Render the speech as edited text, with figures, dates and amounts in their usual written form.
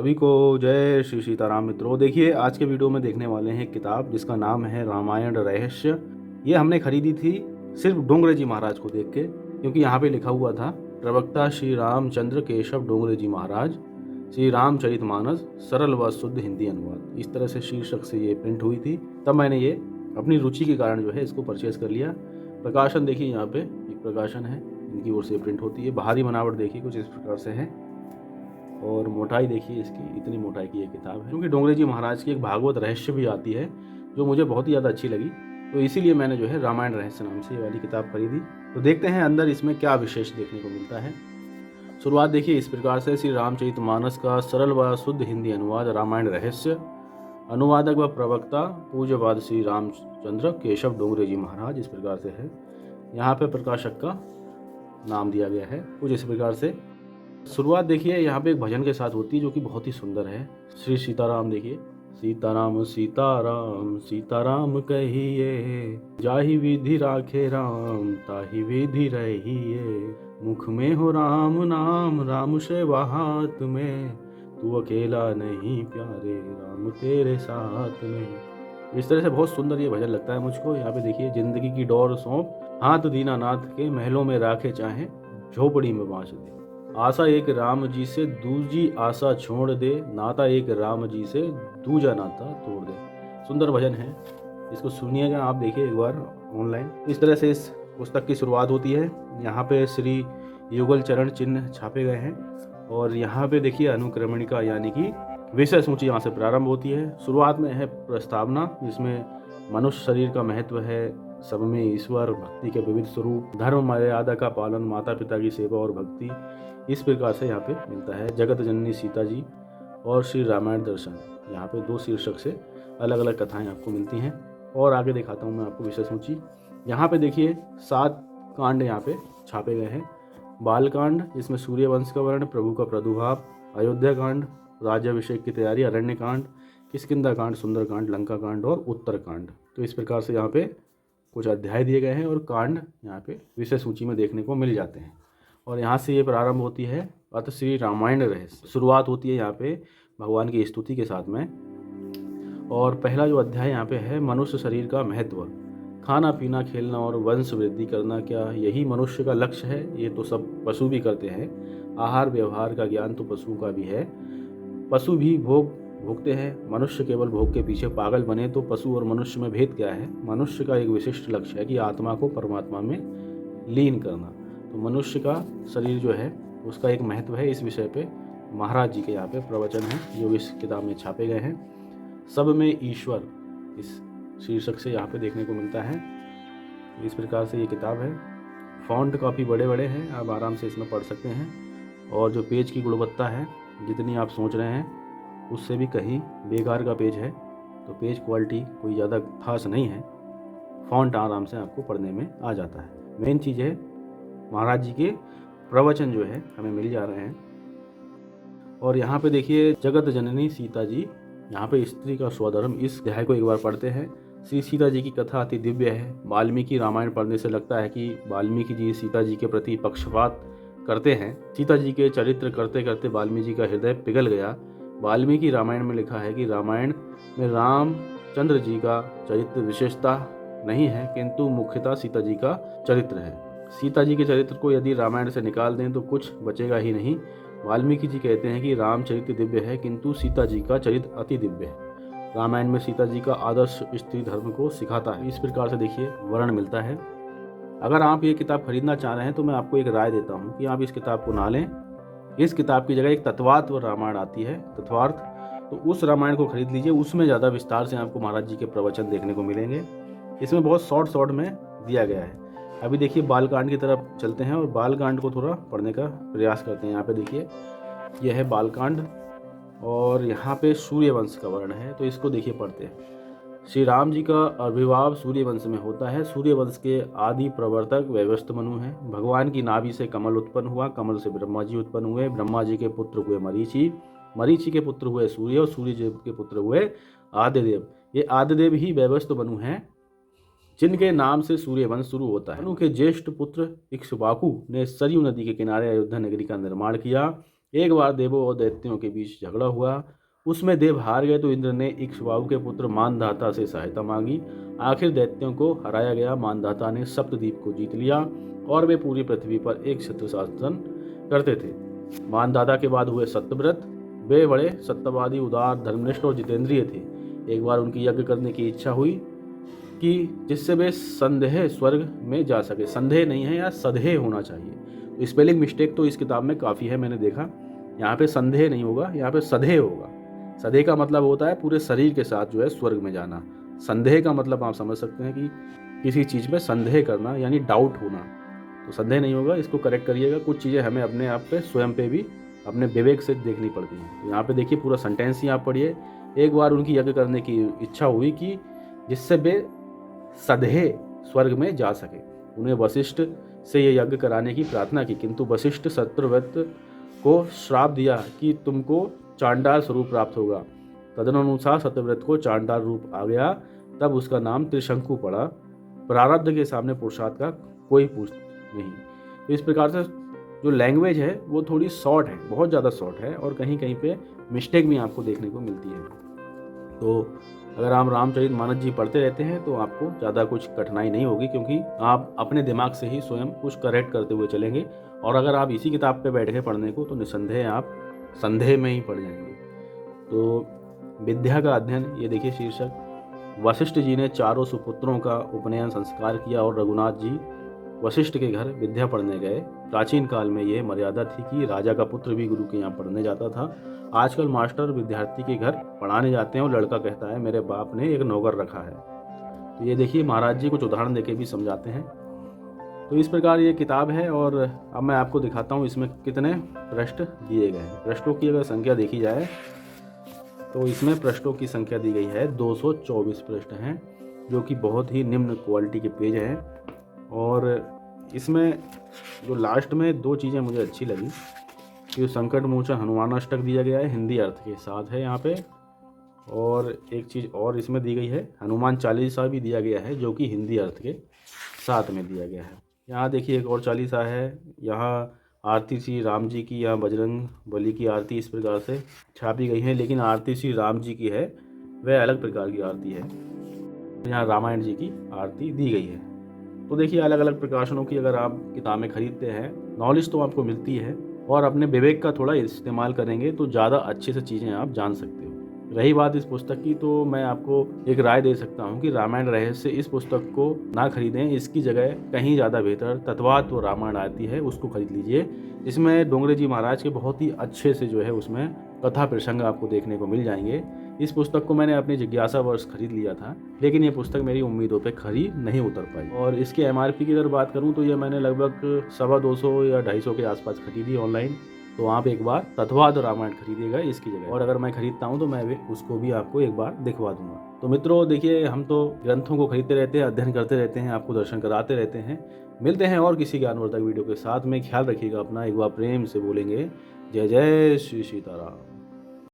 सभी को जय श्री सीताराम। मित्रों, देखिए आज के वीडियो में देखने वाले हैं एक किताब जिसका नाम है रामायण रहस्य। ये हमने खरीदी थी सिर्फ डोंगरे जी महाराज को देख के, क्योंकि यहाँ पे लिखा हुआ था प्रवक्ता श्री रामचंद्र केशव डोंगरे जी महाराज, श्री रामचरितमानस सरल व शुद्ध हिंदी अनुवाद। इस तरह से शीर्षक से ये प्रिंट हुई थी। तब मैंने ये अपनी रुचि के कारण जो है इसको परचेज कर लिया। प्रकाशन देखिए, यहाँ पे एक प्रकाशन है, इनकी ओर से प्रिंट होती है। बाहरी बनावट देखिए कुछ इस प्रकार से है और मोटाई देखिए इसकी, इतनी मोटाई की ये किताब है। क्योंकि डोंगरे जी महाराज की एक भागवत रहस्य भी आती है जो मुझे बहुत ही ज़्यादा अच्छी लगी, तो इसीलिए मैंने जो है रामायण रहस्य नाम से ये वाली किताब खरीदी। तो देखते हैं अंदर इसमें क्या विशेष देखने को मिलता है। शुरुआत देखिए इस प्रकार से, श्री रामचरितमानस का सरल व शुद्ध हिंदी अनुवाद रामायण रहस्य, अनुवादक व प्रवक्ता पूज्यपाद श्री रामचंद्र केशव डोंगरे जी महाराज। इस प्रकार से है, यहाँ पे प्रकाशक का नाम दिया गया है कुछ इस प्रकार से। शुरुआत देखिए यहाँ पे एक भजन के साथ होती है जो कि बहुत ही सुंदर है। श्री सीताराम देखिए, सीताराम सीताराम सीताराम कहिए, जाहि विधि राखे राम ताहि विधि रहिए, मुख में हो राम नाम राम सेवा हाथ में, तू अकेला नहीं प्यारे राम तेरे साथ में। इस तरह से बहुत सुंदर ये भजन लगता है मुझको। यहाँ पे देखिए, जिंदगी की डोर सौंप हाथ दीनानाथ के, महलों में राखे चाहे झोपड़ी में बांस दे, आशा एक राम जी से दूजी आशा छोड़ दे, नाता एक राम जी से दूजा नाता तोड़ दे। सुंदर भजन है, इसको सुनिएगा आप, देखिए एक बार ऑनलाइन। इस तरह से इस पुस्तक की शुरुआत होती है। यहाँ पे श्री युगल चरण चिन्ह छापे गए हैं और यहाँ पे देखिए अनुक्रमणिका यानी कि विषय सूची यहाँ से प्रारंभ होती है। शुरुआत में है प्रस्तावना, जिसमें मनुष्य शरीर का महत्व है, सब में ईश्वर, भक्ति के विविध स्वरूप, धर्म मर्यादा का पालन, माता पिता की सेवा और भक्ति। इस प्रकार से यहाँ पे मिलता है जगत जननी सीता जी और श्री रामायण दर्शन। यहाँ पे 2 शीर्षक से अलग अलग कथाएं आपको मिलती हैं। और आगे दिखाता हूँ मैं आपको विषय सूची। यहाँ पे देखिए 7 कांड यहाँ पे छापे गए हैं। बालकांड, जिसमें सूर्यवंश का वर्णन, प्रभु का प्रादुर्भाव। अयोध्या कांड, राज्याभिषेक की तैयारी। अरण्य कांड, किष्किंधा कांड, सुंदर कांड, लंका कांड और उत्तर कांड। तो इस प्रकार से यहाँ पे कुछ अध्याय दिए गए हैं और कांड यहाँ पे विषय सूची में देखने को मिल जाते हैं। और यहाँ से ये प्रारंभ होती है अत श्री रामायण रहस्य। शुरुआत होती है यहाँ पे भगवान की स्तुति के साथ में। और पहला जो अध्याय यहाँ पे है, मनुष्य शरीर का महत्व। खाना पीना, खेलना और वंश वृद्धि करना, क्या यही मनुष्य का लक्ष्य है? ये तो सब पशु भी करते हैं। आहार व्यवहार का ज्ञान तो पशु का भी है। पशु भी भोगते हैं, मनुष्य केवल भोग के पीछे पागल बने। तो पशु और मनुष्य में भेद क्या है? मनुष्य का एक विशिष्ट लक्ष्य है कि आत्मा को परमात्मा में लीन करना। तो मनुष्य का शरीर जो है उसका एक महत्व है। इस विषय पे महाराज जी के यहाँ पे प्रवचन है जो इस किताब में छापे गए हैं। सब में ईश्वर, इस शीर्षक से यहाँ पे देखने को मिलता है। इस प्रकार से ये किताब है। फॉन्ट काफ़ी बड़े बड़े हैं, आप आराम से इसमें पढ़ सकते हैं। और जो पेज की गुणवत्ता है, जितनी आप सोच रहे हैं उससे भी कहीं बेकार का पेज है। तो पेज क्वालिटी कोई ज़्यादा खास नहीं है। फॉन्ट आराम से आपको पढ़ने में आ जाता है। मेन चीज़ है महाराज जी के प्रवचन जो है हमें मिल जा रहे हैं। और यहाँ पे देखिए जगत जननी सीता जी, यहाँ पे स्त्री का स्वधर्म, इस अध्याय को एक बार पढ़ते हैं। श्री सीता जी की कथा अति दिव्य है। वाल्मीकि रामायण पढ़ने से लगता है कि वाल्मीकि जी सीता जी के प्रति पक्षपात करते हैं। सीता जी के चरित्र करते करते वाल्मीकि जी का हृदय पिघल गया। वाल्मीकि रामायण में लिखा है कि रामायण में रामचंद्र जी का चरित्र विशेषता नहीं है, किंतु मुख्यतः सीता जी का चरित्र है। सीता जी के चरित्र को यदि रामायण से निकाल दें तो कुछ बचेगा ही नहीं। वाल्मीकि जी कहते हैं कि रामचरित्र दिव्य है, किंतु सीता जी का चरित्र अति दिव्य है। रामायण में सीता जी का आदर्श स्त्री धर्म को सिखाता है। इस प्रकार से देखिए वर्णन मिलता है। अगर आप ये किताब खरीदना चाह रहे हैं तो मैं आपको एक राय देता हूँ कि आप इस किताब को ना लें। इस किताब की जगह एक तत्वार्थ रामायण आती है, तत्वार्थ, तो उस रामायण को खरीद लीजिए। उसमें ज़्यादा विस्तार से आपको महाराज जी के प्रवचन देखने को मिलेंगे। इसमें बहुत शॉर्ट में दिया गया है। अभी देखिए बालकांड की तरफ चलते हैं और बालकांड को थोड़ा पढ़ने का प्रयास करते हैं। यहाँ पे देखिए यह है बालकांड और यहाँ पे सूर्यवंश का वर्णन है, तो इसको देखिए पढ़ते हैं। श्री राम जी का आविर्भाव सूर्यवंश में होता है। सूर्यवंश के आदि प्रवर्तक वैवस्वत मनु हैं। भगवान की नाभि से कमल उत्पन्न हुआ, कमल से ब्रह्मा जी उत्पन्न हुए, ब्रह्मा जी के पुत्र हुए मरीचि, मरीचि के पुत्र हुए सूर्य और सूर्य जी के पुत्र हुए आदिदेव। ये आदिदेव ही वैवस्वत मनु हैं जिनके नाम से सूर्यवंश शुरू होता है। मनु के ज्येष्ठ पुत्र इक्ष्वाकु ने सरयू नदी के किनारे अयोध्या नगरी का निर्माण किया। एक बार देवों और दैत्यों के बीच झगड़ा हुआ, उसमें देव हार गए तो इंद्र ने इक्ष्वाकु के पुत्र मानधाता से सहायता मांगी। आखिर दैत्यों को हराया गया। मानधाता ने सप्तद्वीप को जीत लिया और वे पूरी पृथ्वी पर एक छत्र शासन करते थे। मानधाता के बाद हुए सत्यव्रत। वे बड़े सत्यवादी, उदार, धर्मनिष्ठ और जितेंद्रिय थे। एक बार उनकी यज्ञ करने की इच्छा हुई कि जिससे वे संदेह स्वर्ग में जा सके। संदेह नहीं है, या सदेह होना चाहिए। तो स्पेलिंग मिस्टेक तो इस किताब में काफ़ी है, मैंने देखा। यहाँ पे संदेह नहीं होगा, यहाँ पे सदेह होगा। सदेह का मतलब होता है पूरे शरीर के साथ जो है स्वर्ग में जाना। संदेह का मतलब आप समझ सकते हैं कि किसी चीज़ में संदेह करना, यानी डाउट होना। तो संदेह नहीं होगा, इसको करेक्ट करिएगा। कुछ चीज़ें हमें अपने आप पे, स्वयं पे भी अपने विवेक से देखनी पड़ती हैं। तो यहाँ पे देखिए पूरा सेंटेंस ही आप पढ़िए। एक बार उनकी यज्ञ करने की इच्छा हुई कि जिससे वे सदेह स्वर्ग में जा सके। उन्हें वशिष्ठ से ये यज्ञ कराने की प्रार्थना की, किंतु वशिष्ठ सत्यव्रत को श्राप दिया कि तुमको चांडाल स्वरूप प्राप्त होगा। तदनुसार सत्यव्रत को चांडाल रूप आ गया। तब उसका नाम त्रिशंकु पड़ा। प्रारब्ध के सामने पुरुषार्थ का कोई पूछ नहीं। तो इस प्रकार से जो लैंग्वेज है वो थोड़ी शॉर्ट है, बहुत ज़्यादा शॉर्ट है, और कहीं कहीं पे मिस्टेक भी आपको देखने को मिलती है। तो अगर आप रामचरितमानस जी पढ़ते रहते हैं तो आपको ज़्यादा कुछ कठिनाई नहीं होगी, क्योंकि आप अपने दिमाग से ही स्वयं कुछ करेक्ट करते हुए चलेंगे। और अगर आप इसी किताब पे बैठ के पढ़ने को, तो निसंदेह आप संदेह में ही पढ़ जाएंगे। तो विद्या का अध्ययन, ये देखिए शीर्षक। वशिष्ठ जी ने चारों सुपुत्रों का उपनयन संस्कार किया और रघुनाथ जी वशिष्ठ के घर विद्या पढ़ने गए। प्राचीन काल में ये मर्यादा थी कि राजा का पुत्र भी गुरु के यहाँ पढ़ने जाता था। आजकल मास्टर विद्यार्थी के घर पढ़ाने जाते हैं और लड़का कहता है मेरे बाप ने एक नौकर रखा है। तो ये देखिए महाराज जी कुछ उदाहरण देके भी समझाते हैं। तो इस प्रकार ये किताब है, और अब मैं आपको दिखाता हूँ इसमें कितने पृष्ठ दिए गए हैं। पृष्ठों की अगर संख्या देखी जाए तो इसमें पृष्ठों की संख्या दी गई है 224 पृष्ठ हैं, जो कि बहुत ही निम्न क्वालिटी के पेज हैं। और इसमें जो लास्ट में दो चीज़ें मुझे अच्छी लगी कि संकट मोचन हनुमान अष्टक दिया गया है, हिंदी अर्थ के साथ है यहाँ पे। और एक चीज़ और इसमें दी गई है, हनुमान चालीसा भी दिया गया है, जो कि हिंदी अर्थ के साथ में दिया गया है। यहाँ देखिए एक और चालीसा है, यहाँ आरती श्री राम जी की, यहाँ बजरंग बली की आरती इस प्रकार से छापी गई है, लेकिन आरती श्री राम जी की है वह अलग प्रकार की आरती है। यहाँ रामायण जी की आरती दी गई है। तो देखिए अलग अलग प्रकाशनों की अगर आप किताबें खरीदते हैं, नॉलेज तो आपको मिलती है, और अपने विवेक का थोड़ा इस्तेमाल करेंगे तो ज़्यादा अच्छे से चीज़ें आप जान सकते हो। रही बात इस पुस्तक की, तो मैं आपको एक राय दे सकता हूँ कि रामायण रहस्य इस पुस्तक को ना खरीदें। इसकी जगह कहीं ज़्यादा बेहतर तत्वात्व रामायण आती है, उसको खरीद लीजिए। इसमें डोंगरे जी महाराज के बहुत ही अच्छे से जो है उसमें कथा प्रसंग आपको देखने को मिल जाएंगे। इस पुस्तक को मैंने अपनी जिज्ञासावश खरीद लिया था, लेकिन ये पुस्तक मेरी उम्मीदों पे खरी नहीं उतर पाई। और इसके MRP की अगर बात करूँ तो ये मैंने लगभग 250 या 250 के आसपास खरीदी ऑनलाइन। तो आप एक बार तत्वाद रामायण खरीदिएगा इसकी जगह, और अगर मैं खरीदता हूँ तो मैं भी उसको भी आपको एक बार दिखवा दूंगा। तो मित्रों देखिए, हम तो ग्रंथों को खरीदते रहते हैं, अध्ययन करते रहते हैं, आपको दर्शन कराते रहते हैं। मिलते हैं और किसी ज्ञानवर्धक वीडियो के साथ में। ख्याल रखिएगा अपना। एक बार प्रेम से बोलेंगे जय जय श्री सीताराम।